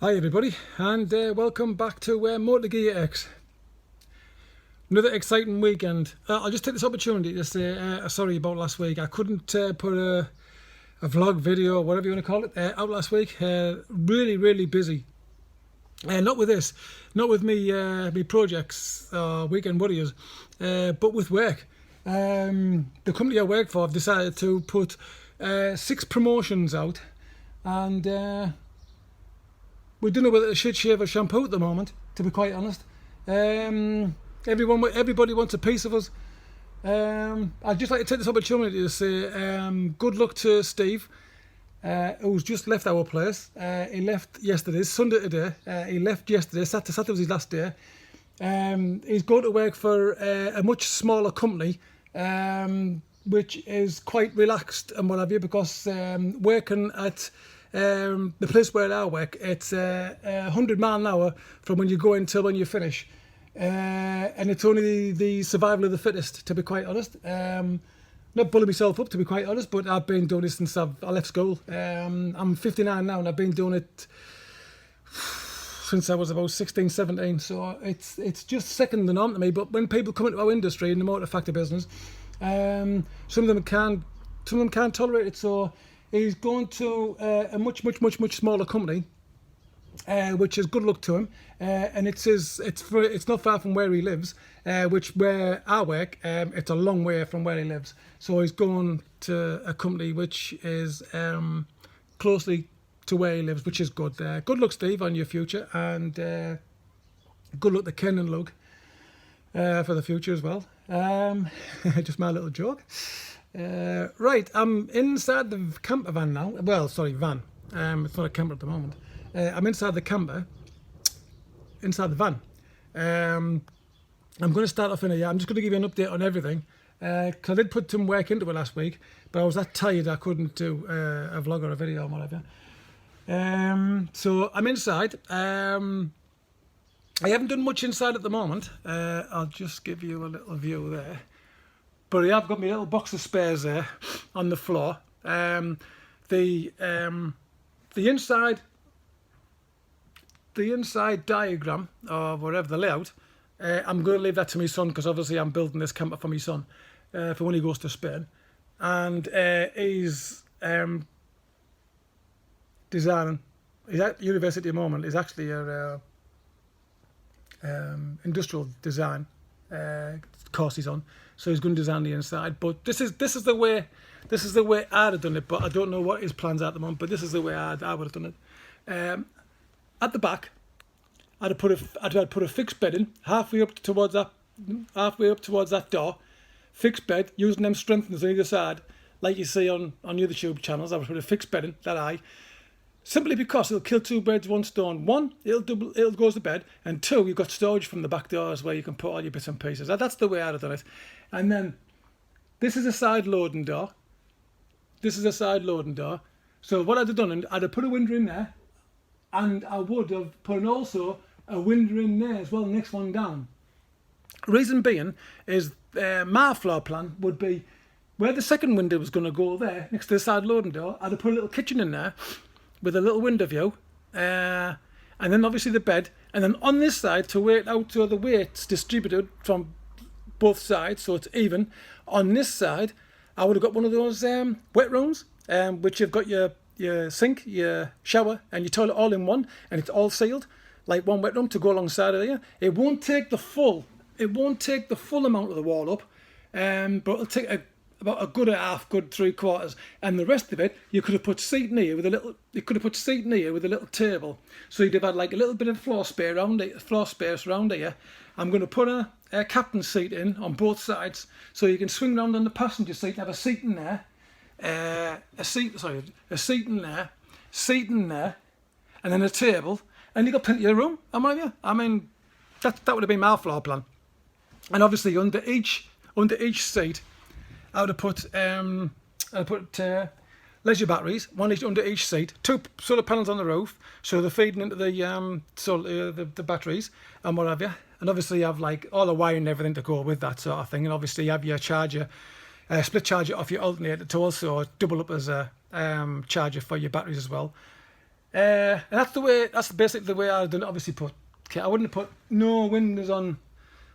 Hi everybody, and welcome back to Motor Gear X. Another exciting weekend. I'll just take this opportunity to say sorry about last week. I couldn't put a vlog video, whatever you want to call it, out last week. Really busy. Not with this, not with me projects, weekend warriors, but with work. The company I work for have decided to put 6 promotions out, and we don't know whether it's shit shave or shampoo at the moment, to be quite honest. Everybody wants a piece of us. I'd just like to take this opportunity to say good luck to Steve, who's just left our place. He left yesterday, Sunday today. He left yesterday. Saturday was his last day. He's going to work for a much smaller company, which is quite relaxed and what have you, because working at the place where I work, it's 100 mile an hour from when you go in till when you finish. And it's only the survival of the fittest, to be quite honest. Not bullying myself up, to be quite honest, but I've been doing this since I left school. I'm 59 now, and I've been doing it since I was about 16, 17. So it's just second the norm to me. But when people come into our industry in the motor factor business, some of them can't tolerate it. So he's going to a much smaller company, which is good luck to him, and it's not far from where he lives, where I work, it's a long way from where he lives. So he's going to a company which is closely to where he lives, which is good. Good luck, Steve, on your future, and good luck to Ken and Luke for the future as well. Just my little joke. Right, I'm inside the camper van now. Well, sorry, van. It's not a camper at the moment. I'm inside the camper, inside the van. I'm going to start off in here. I'm just going to give you an update on everything, because I did put some work into it last week, but I was that tired I couldn't do a vlog or a video or whatever. So I'm inside. I haven't done much inside at the moment. I'll just give you a little view there. But I have got my little box of spares there on the floor. The inside diagram, or whatever the layout, I'm going to leave that to my son, because obviously I'm building this camper for my son for when he goes to Spain. And he's designing. He's at university at the moment. He's actually a industrial design course he's on. So he's going to design the inside. But this is the way I'd have done it. But I don't know what his plans are at the moment. But this is the way I would have done it. At the back, I'd put a fixed bed in halfway up towards that door. Fixed bed using them strengtheners on either side, like you see on the YouTube channels. I would put a fixed bed in that high, simply because it'll kill two birds with one stone. One, it'll go as the bed, and two, you've got storage from the back doors where you can put all your bits and pieces. That's the way I'd have done it. And then this is a side loading door. So what I'd have done, I'd have put a window in there. And I would have put also a window in there as well, next one down. Reason being is my floor plan would be where the second window was going to go there, next to the side loading door. I'd have put a little kitchen in there with a little window view, and then obviously the bed. And then on this side, to weight out so the weight's distributed from both sides, so it's even. On this side, I would have got one of those wet rooms, which you've got your sink, your shower, and your toilet all in one, and it's all sealed, like one wet room to go alongside of there. It won't take the full amount of the wall up, but it'll take about a good half, good 3/4, and the rest of it you could have put seating here with a little table, so you'd have had like a little bit of floor space around here. I'm going to put a captain's seat in on both sides, so you can swing around on the passenger seat and have a seat in there. A seat in there, and then a table, and you got plenty of room. I mean, that would have been my floor plan. And obviously under each seat, I would have put leisure batteries, one each under each seat, 2 solar panels on the roof, so they're feeding into the batteries and what have you. And obviously you have like all the wiring and everything to go with that sort of thing. And obviously you have your charger, split charger off your alternator to also double up as a charger for your batteries as well. And that's the way. That's basically the way I've done it. Obviously, I wouldn't have put no windows on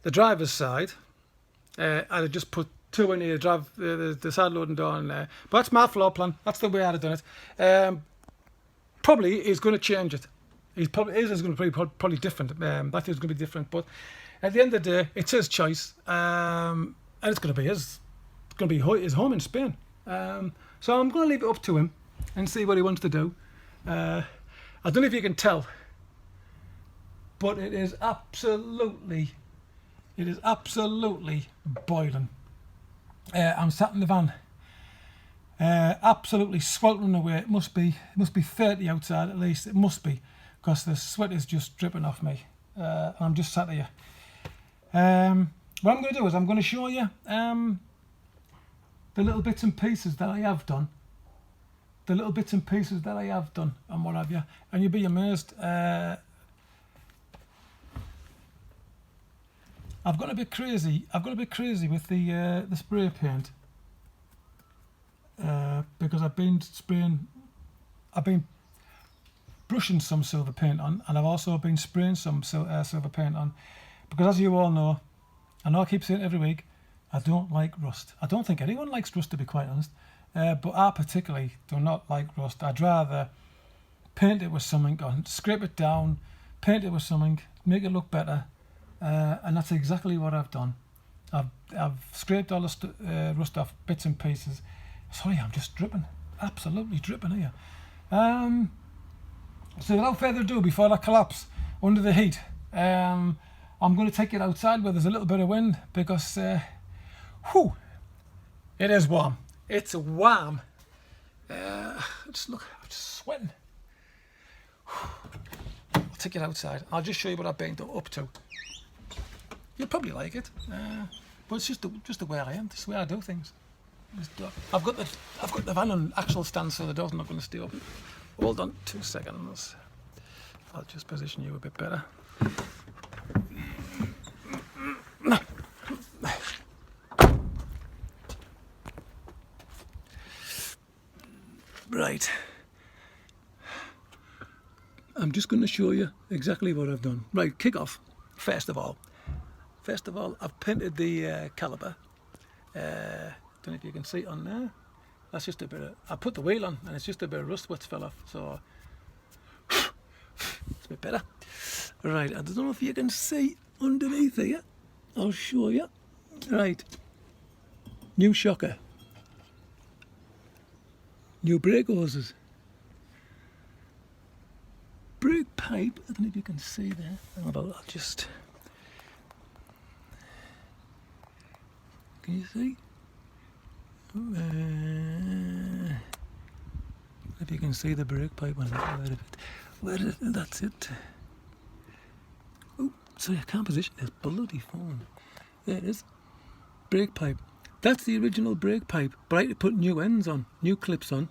the driver's side. I'd have just put two in here, drive the side loading door in there. But that's my floor plan. That's the way I'd have done it. Probably he's going to change it. He's probably is going to be probably different. That is going to be different. But at the end of the day, it's his choice, and it's going to be his. It's going to be his home in Spain. So I'm going to leave it up to him and see what he wants to do. I don't know if you can tell, but it is absolutely boiling. I'm sat in the van, absolutely sweltering away. It must be 30 outside at least. It must be, because the sweat is just dripping off me. And I'm just sat here. What I'm going to do is I'm going to show you the little bits and pieces that I have done. And what have you. And you'll be amazed. I've got a bit crazy with the spray paint. Because I've been brushing some silver paint on, and I've also been spraying some silver paint on. Because as you all know, I know I keep saying it every week, I don't like rust. I don't think anyone likes rust, to be quite honest. But I particularly do not like rust. I'd rather paint it with something, or scrape it down, paint it with something, make it look better. And that's exactly what I've done. I've scraped all the rust off bits and pieces. Sorry, I'm just dripping. Absolutely dripping here. So without further ado, before I collapse under the heat, I'm going to take it outside where there's a little bit of wind, because it is warm. It's warm. Just look, I'm just sweating. I'll take it outside. I'll just show you what I've been up to. You'll probably like it, but it's just the way I am. This is the way I do things. I've got the van on actual stand, so the door's not going to stay open. Hold on 2 seconds. I'll just position you a bit better. Right. I'm just going to show you exactly what I've done. Right, kick off. First of all, I've painted the caliper. Don't know if you can see it on there. That's just a bit of, I put the wheel on and it's just a bit of rust what's fell off, so it's a bit better. Right, I don't know if you can see underneath here. I'll show you. Right, new shocker, new brake hoses, brake pipe. I don't know if you can see there. I'll just, can you see? If you can see the brake pipe on the where is it? That's it. Oh, sorry, I can't position this bloody phone. There it is. Brake pipe. That's the original brake pipe, but I had to put new ends on, new clips on.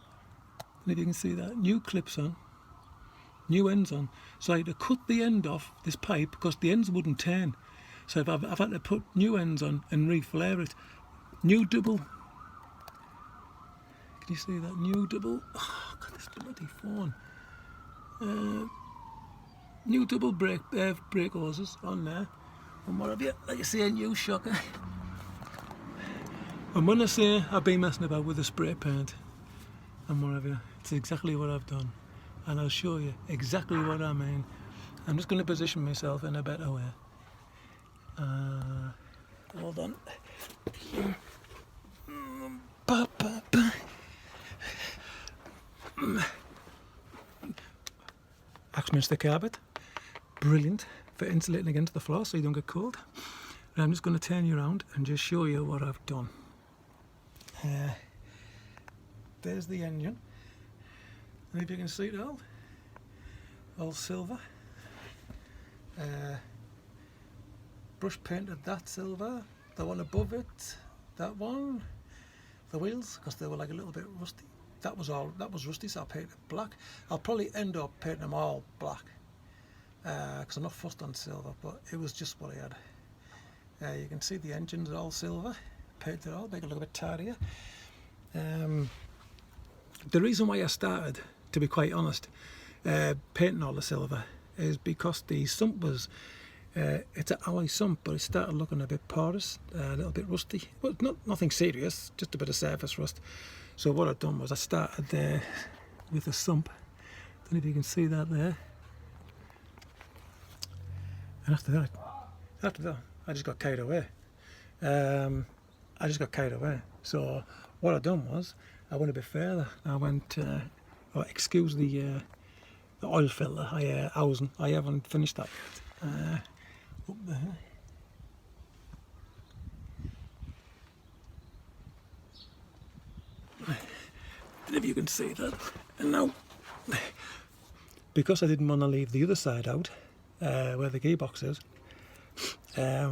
And if you can see that, new clips on, new ends on. So I had to cut the end off this pipe because the ends wouldn't turn. So I've had to put new ends on and reflare it. New double. Can you see that? New double. Oh, God, this bloody phone. New double brake hoses on there. And what have you? Like you see, a new shocker. And when I say I've been messing about with the spray paint and what have you, it's exactly what I've done. And I'll show you exactly what I mean. I'm just going to position myself in a better way. Hold on. Axminster carpet, brilliant for insulating against the floor so you don't get cold. And I'm just going to turn you around and just show you what I've done. There's the engine, and if you can see it all silver. Brush painted that silver, the one above it, that one, the wheels, because they were like a little bit rusty. That was rusty, so I painted black. I'll probably end up painting them all black, because I'm not fussed on silver, but it was just what I had. You can see the engines are all silver, painted it all, make it look a bit tidier. The reason why I started, to be quite honest, painting all the silver is because the sump was, it's an alloy sump, but it started looking a bit porous, a little bit rusty. Well, nothing serious, just a bit of surface rust. So what I've done was I started with the sump. I don't know if you can see that there. And after that, I just got carried away. So what I've done was I went a bit further. I went, excuse the oil filter. I haven't finished that yet. Up there. If you can see that. And now, because I didn't want to leave the other side out, where the gearbox is, I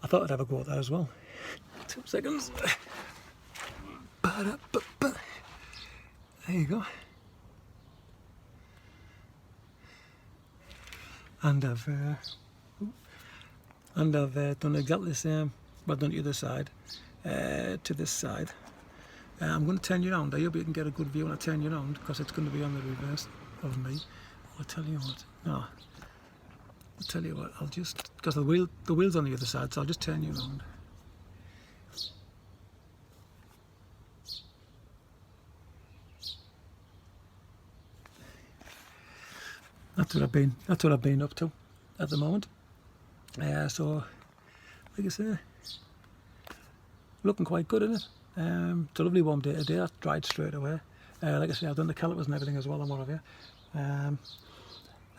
thought I'd have a go at that as well. 2 seconds. There you go. And I've done exactly the same. I've done the other side to this side. I'm going to turn you around. I hope you can get a good view when I turn you around, because it's going to be on the reverse of me. I'll tell you what. No. I'll tell you what. I'll just, because the wheel's on the other side, so I'll just turn you around. That's what I've been up to at the moment. So, like I say, looking quite good, isn't it? It's a lovely warm day today. That's dried straight away. Like I say, I've done the calipers and everything as well, and what have you. And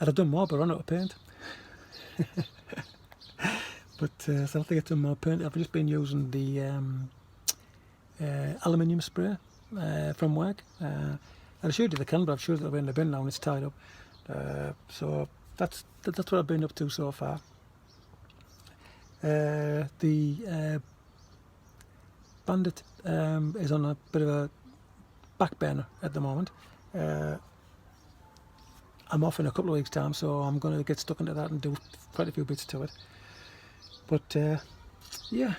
I've done more, but I ran out of paint. But so I'll have to get some more paint. I've just been using the aluminium spray from work. I showed you the can, but I've showed it away in the bin now and it's tied up. So that's what I've been up to so far. The Bandit is on a bit of a back burner at the moment. I'm off in a couple of weeks' time, so I'm going to get stuck into that and do quite a few bits to it. But yeah,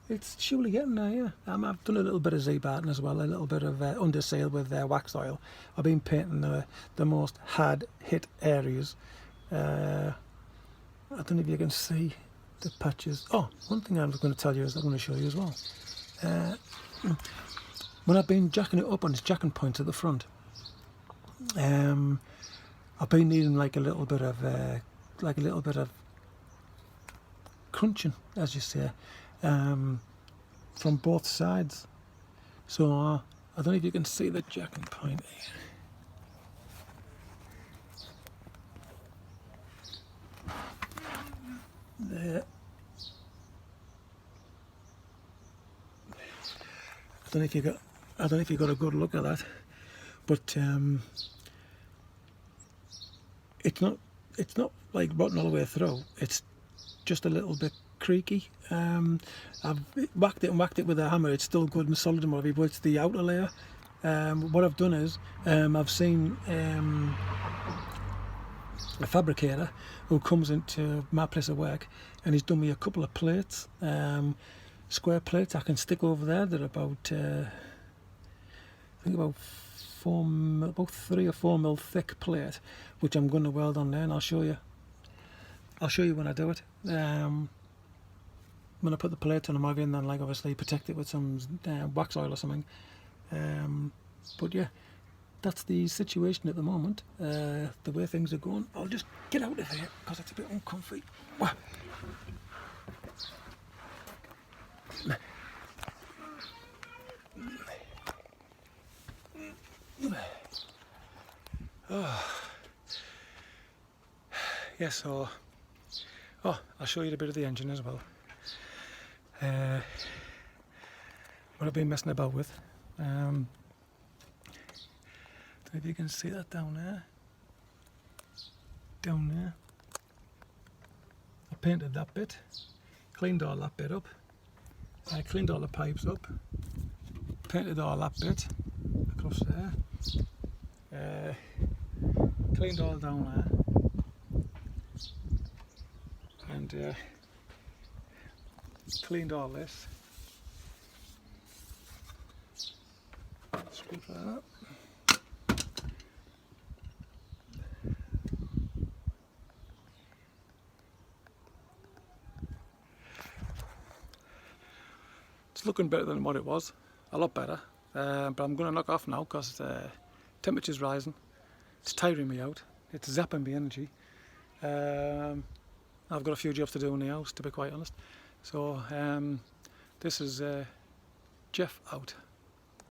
it's surely getting there. Yeah, I've done a little bit of Z-Barton as well, a little bit of undersail with wax oil. I've been painting the most hard hit areas. I don't know if you can see the patches. Oh, one thing I was going to tell you is I'm going to show you as well. When I've been jacking it up on its jacking points at the front, I've been needing like a little bit of crunching, as you say, from both sides. So I don't know if you can see the jacking point here. There. I don't know if you got a good look at that, but it's not like rotten all the way through. It's just a little bit creaky. I've whacked it with a hammer. It's still good and solid and whatever, but it's the outer layer. What I've done is I've seen a fabricator who comes into my place of work, and he's done me a couple of plates, square plates I can stick over there. They're about I think about 3 or 4 mil thick plate, which I'm going to weld on there, and I'll show you when I do it. When I put the plate on, I'm then like obviously protect it with some wax oil or something. But yeah, that's the situation at the moment. The way things are going. I'll just get out of here because it's a bit uncomfy. Yeah, so I'll show you a bit of the engine as well. What I've been messing about with. Don't know if you can see that down there. I painted that bit, cleaned all that bit up. I cleaned all the pipes up, painted all that bit across there. Cleaned all down there, and cleaned all this. Screw that up. It's looking better than what it was, a lot better. But I'm going to knock off now because the temperature's rising. It's tiring me out. It's zapping me energy. I've got a few jobs to do in the house, to be quite honest. So this is Jeff out.